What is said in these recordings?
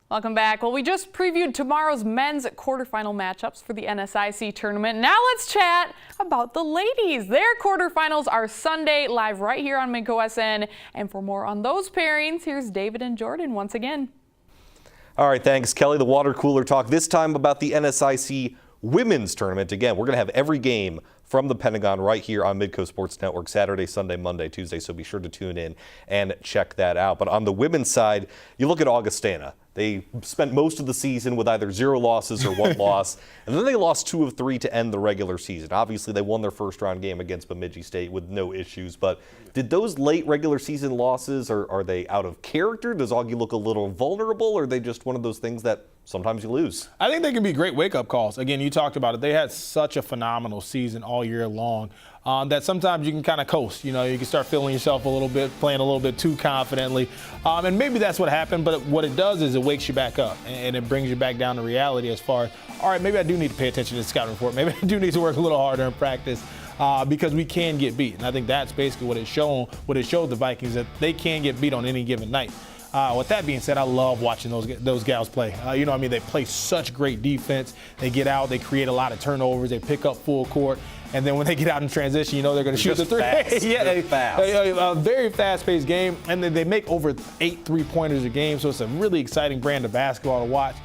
Welcome back. Well, we just previewed tomorrow's men's quarterfinal matchups for the NSIC tournament. Now let's chat about the ladies. Their quarterfinals are Sunday, live right here on Midco SN. And for more on those pairings, here's David and Jordan once again. All right, thanks, Kelly. The water cooler talk this time about the NSIC women's tournament. Again, we're going to have every game from the Pentagon right here on Midco Sports Network, Saturday, Sunday, Monday, Tuesday. So be sure to tune in and check that out. But on the women's side, you look at Augustana. They spent most of the season with either 0 losses or 1 loss, and then they lost 2 of 3 to end the regular season. Obviously, they won their first round game against Bemidji State with no issues, but did those late regular season losses, are they out of character? Does Augie look a little vulnerable, or are they just one of those things that sometimes you lose? I think they can be great wake-up calls. Again, you talked about it. They had such a phenomenal season all year long that sometimes you can kind of coast. You know, you can start feeling yourself a little bit, playing a little bit too confidently. And maybe that's what happened, but what it does is it wakes you back up and it brings you back down to reality as far as, all right, maybe I do need to pay attention to the scouting report. Maybe I do need to work a little harder in practice because we can get beat. And I think that's basically what it showed the Vikings, that they can get beat on any given night. With that being said, I love watching those gals play. They play such great defense. They get out, they create a lot of turnovers, they pick up full court, and then when they get out in transition, they're going to shoot the three. Yeah, fast. A very fast-paced game, and then they make over 8 3-pointers a game, so it's a really exciting brand of basketball to watch.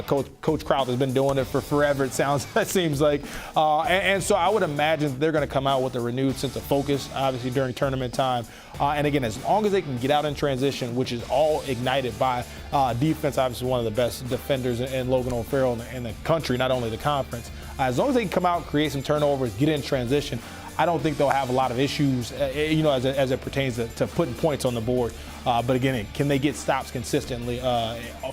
Coach Crowth has been doing it for forever, it seems like. And so I would imagine they're going to come out with a renewed sense of focus, obviously, during tournament time. And again, as long as they can get out in transition, which is all ignited by defense, obviously one of the best defenders in Logan O'Farrell in the country, not only the conference. As long as they can come out, create some turnovers, get in transition, I don't think they'll have a lot of issues, as it pertains to putting points on the board. But again, can they get stops consistently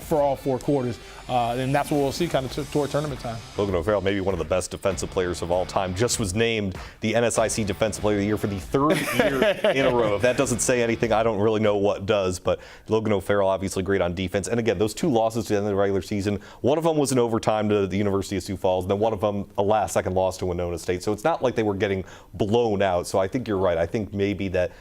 for all 4 quarters? And that's what we'll see kind of toward tournament time. Logan O'Farrell, maybe one of the best defensive players of all time, just was named the NSIC Defensive Player of the Year for the 3rd year in a row. If that doesn't say anything, I don't really know what does. But Logan O'Farrell, obviously great on defense. And again, those 2 losses to the end of the regular season, one of them was an overtime to the University of Sioux Falls, and then one of them a last-second loss to Winona State. So it's not like they were getting blown out. So I think you're right. I think maybe that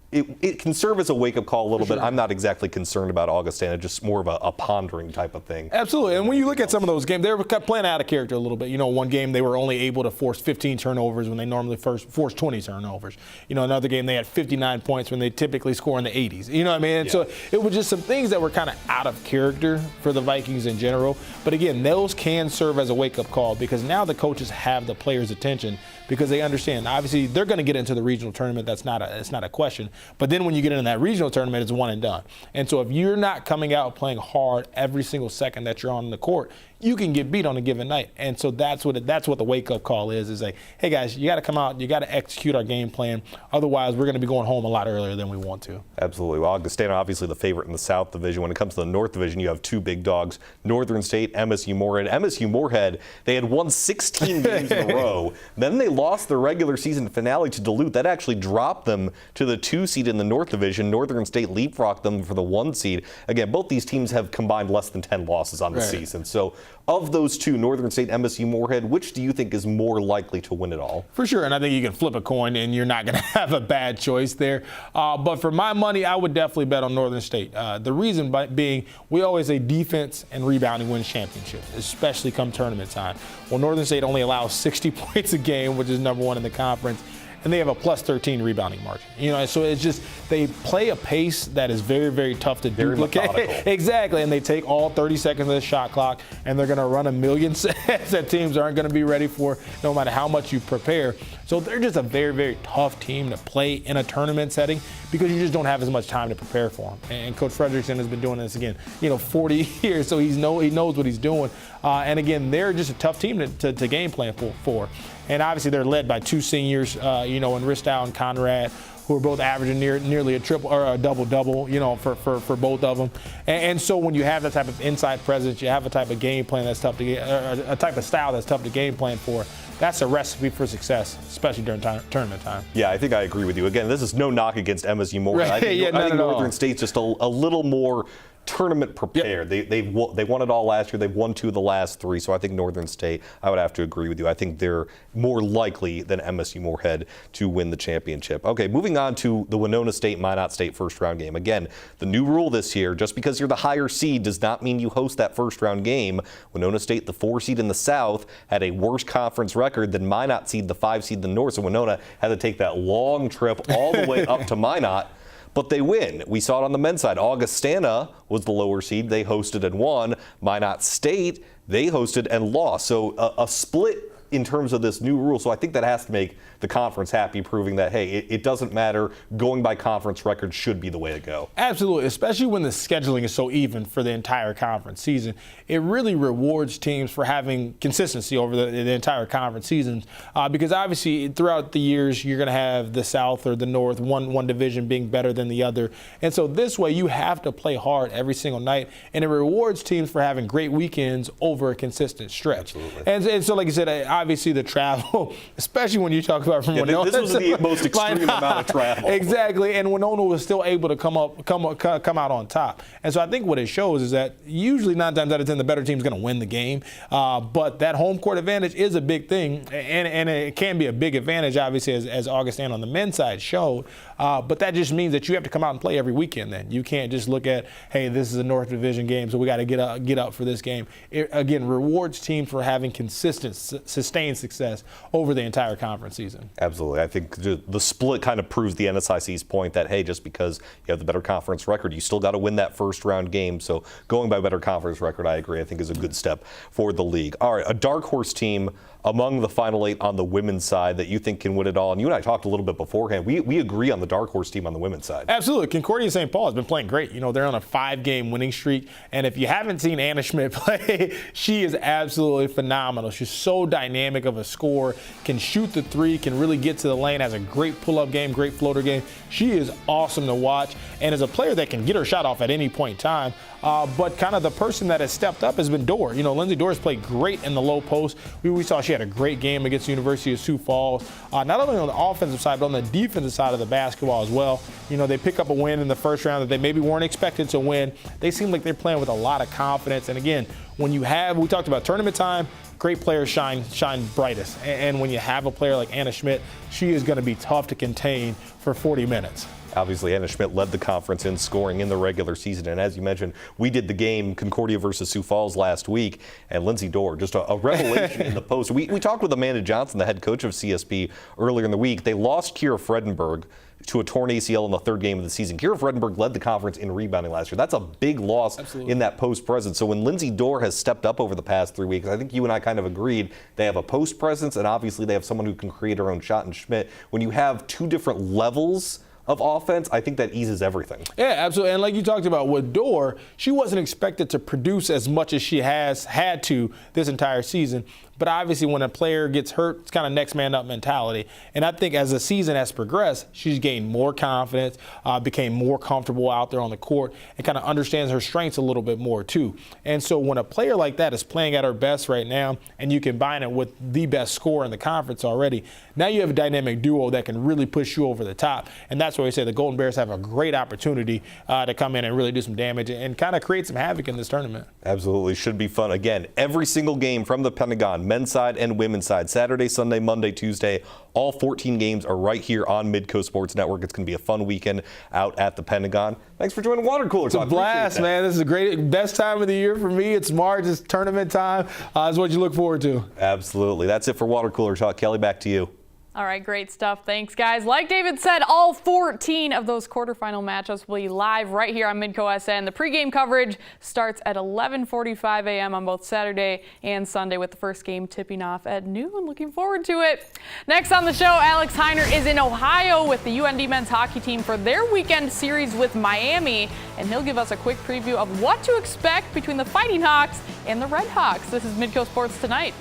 it can serve as a wake-up call a little bit. I'm not exactly concerned about Augustana, just more of a pondering type of thing. Absolutely. And when you look at some of those games, they were playing out of character a little bit. One game they were only able to force 15 turnovers when they normally force 20 turnovers. Another game they had 59 points when they typically score in the 80s. You know what I mean? And so it was just some things that were kind of out of character for the Vikings in general. But again, those can serve as a wake-up call because now the coaches have the players' attention because they understand. Obviously, they're going to get into the regional tournament. That's not a question. But then when you get into that regional tournament, it's one and done. And so if you're not coming out playing hard every single second that you're on the court, you can get beat on a given night. And so that's what the wake-up call is like, hey, guys, you got to come out. You got to execute our game plan. Otherwise, we're going to be going home a lot earlier than we want to. Absolutely. Well, Augustana, obviously the favorite in the South Division. When it comes to the North Division, you have 2 big dogs, Northern State, MSU Moorhead. MSU Moorhead, they had won 16 games in a row. Then they lost their regular season finale to Duluth. That actually dropped them to the 2 seed in the North Division. Northern State leapfrogged them for the 1 seed. Again, both these teams have combined less than 10 losses on the season. So of those 2, Northern State, MSU Moorhead, which do you think is more likely to win it all? For sure, and I think you can flip a coin and you're not going to have a bad choice there. But for my money, I would definitely bet on Northern State. The reason being, we always say defense and rebounding wins championships, especially come tournament time. Well, Northern State only allows 60 points a game, which is number 1 in the conference. And they have a plus 13 rebounding margin. So it's just they play a pace that is very, very tough to duplicate. Exactly, and they take all 30 seconds of the shot clock, and they're going to run a million sets that teams aren't going to be ready for, no matter how much you prepare. So they're just a very, very tough team to play in a tournament setting because you just don't have as much time to prepare for them. And Coach Frederickson has been doing this again, 40 years, so he knows what he's doing. And again, they're just a tough team to game plan for. And obviously they're led by 2 seniors, in Ristow and Conrad, who are both averaging nearly a triple or a double-double, for both of them. And so when you have that type of inside presence, you have a type of game plan that's tough to get, a type of style that's tough to game plan for. That's a recipe for success, especially during tournament time. Yeah, I think I agree with you. Again, this is no knock against MSU Moorhead. Right. I think Not at all. Northern State's just a little more tournament prepared. Yep. They won it all last year. They've won 2 of the last 3. So I think Northern State, I would have to agree with you. I think they're more likely than MSU Moorhead to win the championship. Okay, moving on to the Winona State-Minot State first round game. Again, the new rule this year, just because you're the higher seed does not mean you host that first round game. Winona State, the 4 seed in the South, had a worse conference record than Minot seed, the 5 seed in the North. So Winona had to take that long trip all the way up to Minot. But they win. We saw it on the men's side. Augustana was the lower seed. They hosted and won. Minot State, they hosted and lost. So a split in terms of this new rule. So I think that has to make the conference happy, proving that, hey, it doesn't matter. Going by conference record should be the way to go. Absolutely, especially when the scheduling is so even for the entire conference season. It really rewards teams for having consistency over the entire conference season because obviously throughout the years you're going to have the South or the North, one division being better than the other. And so this way you have to play hard every single night, and it rewards teams for having great weekends over a consistent stretch. Absolutely. And so like you said, obviously the travel, especially when you talk about from Winona. This was the most extreme amount of travel. Exactly, and Winona was still able to come out on top. And so I think what it shows is that usually 9 times out of 10 the better team is going to win the game. But that home court advantage is a big thing, and it can be a big advantage, obviously, as Augustana on the men's side showed. But that just means that you have to come out and play every weekend then. You can't just look at, hey, this is a North Division game, so we got to get up for this game. It, again, rewards teams for having consistent, sustained success over the entire conference season. Absolutely. I think the split kind of proves the NSIC's point that, hey, just because you have the better conference record, you still got to win that first round game. So going by better conference record, I agree, I think is a good step for the league. All right, a dark horse team among the final 8 on the women's side that you think can win it all. And you and I talked a little bit beforehand. We agree on the dark horse team on the women's side. Absolutely. Concordia St. Paul has been playing great. You know, they're on a 5-game winning streak. And if you haven't seen Anna Schmidt play, she is absolutely phenomenal. She's so dynamic of a scorer, can shoot the 3, can really get to the lane, has a great pull-up game, great floater game. She is awesome to watch and is a player that can get her shot off at any point in time. But kind of the person that has stepped up has been Dorr. You know, Lindsay Dorr has played great in the low post. We saw she had a great game against the University of Sioux Falls, not only on the offensive side, but on the defensive side of the basketball as well. You know, they pick up a win in the first round that they maybe weren't expected to win. They seem like they're playing with a lot of confidence. And again, when you have, we talked about tournament time, great players shine brightest. And when you have a player like Anna Schmidt, she is going to be tough to contain for 40 minutes. Obviously, Anna Schmidt led the conference in scoring in the regular season. And as you mentioned, we did the game Concordia versus Sioux Falls last week. And Lindsay Dorr, just a revelation in the post. We talked with Amanda Johnson, the head coach of CSP, earlier in the week. They lost Kira Fredenberg to a torn ACL in the 3rd game of the season. Kira Fredenberg led the conference in rebounding last year. That's a big loss in that post presence. So when Lindsay Dorr has stepped up over the past 3 weeks, I think you and I kind of agreed they have a post presence, and obviously they have someone who can create her own shot in Schmidt. When you have 2 different levels of offense, I think that eases everything. Yeah, absolutely. And like you talked about with Dorr, she wasn't expected to produce as much as she has had to this entire season. But obviously when a player gets hurt, it's kind of next man up mentality. And I think as the season has progressed, she's gained more confidence, became more comfortable out there on the court, and kind of understands her strengths a little bit more too. And so when a player like that is playing at her best right now, and you combine it with the best scorer in the conference already, now you have a dynamic duo that can really push you over the top. And that's why we say the Golden Bears have a great opportunity to come in and really do some damage and kind of create some havoc in this tournament. Absolutely. Should be fun. Again, every single game from the Pentagon, men's side and women's side, Saturday, Sunday, Monday, Tuesday. All 14 games are right here on Midco Sports Network. It's going to be a fun weekend out at the Pentagon. Thanks for joining Water Cooler Talk. It's a blast, man. This is a great, best time of the year for me. It's March. It's tournament time. It's what you look forward to. Absolutely. That's it for Water Cooler Talk. Kelly, back to you. All right, great stuff. Thanks, guys. Like David said, all 14 of those quarterfinal matchups will be live right here on Midco SN. The pregame coverage starts at 11:45 a.m. on both Saturday and Sunday, with the first game tipping off at noon. Looking forward to it. Next on the show, Alex Heiner is in Ohio with the UND men's hockey team for their weekend series with Miami, and he'll give us a quick preview of what to expect between the Fighting Hawks and the Red Hawks. This is Midco Sports Tonight.